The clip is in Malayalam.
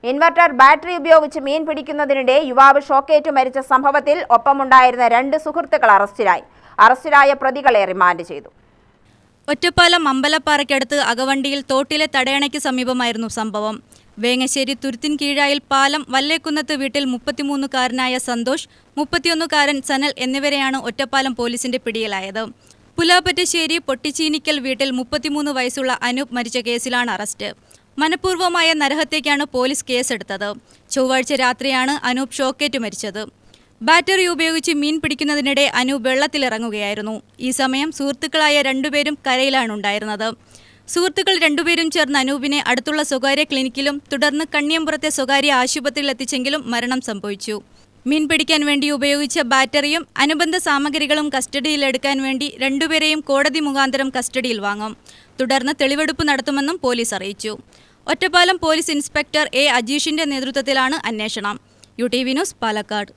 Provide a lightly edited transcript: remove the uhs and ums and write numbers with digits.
ഇൻവെർട്ടർ ബാറ്ററി ഉപയോഗിച്ച് മീൻ പിടിക്കുന്നതിനിടെ യുവാവ് ഷോക്കേറ്റ് മരിച്ച സംഭവത്തിൽ ഒപ്പമുണ്ടായിരുന്ന 2 സുഹൃത്തുക്കൾ അറസ്റ്റിലായ പ്രതികളെ റിമാൻഡ് ചെയ്തു. ഒറ്റപ്പാലം അമ്പലപ്പാറയ്ക്കടുത്ത് അകവണ്ടിയിൽ തോട്ടിലെ തടയണയ്ക്ക് സമീപമായിരുന്നു സംഭവം. വേങ്ങശ്ശേരി തുരുത്തിൻ കീഴായിൽ പാലം വല്ലേക്കുന്നത്ത് വീട്ടിൽ 33-കാരനായ സന്തോഷ്, 31-കാരൻ സനൽ എന്നിവരെയാണ് ഒറ്റപ്പാലം പോലീസിന്റെ പിടിയിലായത്. പുലാപ്പറ്റശ്ശേരി പൊട്ടിച്ചീനിക്കൽ വീട്ടിൽ 33 വയസ്സുള്ള അനൂപ് മരിച്ച കേസിലാണ് അറസ്റ്റ്. മനഃപൂർവ്വമായ നരഹത്യയ്ക്കാണ് പോലീസ് കേസെടുത്തത്. ചൊവ്വാഴ്ച രാത്രിയാണ് അനൂപ് ഷോക്കേറ്റ് മരിച്ചത്. ബാറ്ററി ഉപയോഗിച്ച് മീൻ പിടിക്കുന്നതിനിടെ അനൂപ് വെള്ളത്തിലിറങ്ങുകയായിരുന്നു. ഈ സമയം സുഹൃത്തുക്കളായ 2 പേരും കരയിലാണുണ്ടായിരുന്നത്. സുഹൃത്തുക്കൾ 2 പേരും ചേർന്ന് അനൂപിനെ അടുത്തുള്ള സ്വകാര്യ ക്ലിനിക്കിലും തുടർന്ന് കണ്ണിയമ്പുറത്തെ സ്വകാര്യ ആശുപത്രിയിൽ എത്തിച്ചെങ്കിലും മരണം സംഭവിച്ചു. മീൻ പിടിക്കാൻ വേണ്ടി ഉപയോഗിച്ച ബാറ്ററിയും അനുബന്ധ സാമഗ്രികളും കസ്റ്റഡിയിലെടുക്കാൻ വേണ്ടി 2 പേരെയും കോടതി മുഖാന്തരം കസ്റ്റഡിയിൽ വാങ്ങും. തുടർന്ന് തെളിവെടുപ്പ് നടത്തുമെന്നും പോലീസ് അറിയിച്ചു. ഒറ്റപ്പാലം പോലീസ് ഇൻസ്പെക്ടർ എ അജീഷിന്റെ നേതൃത്വത്തിലാണ് അന്വേഷണം. UTV news, Palakkad.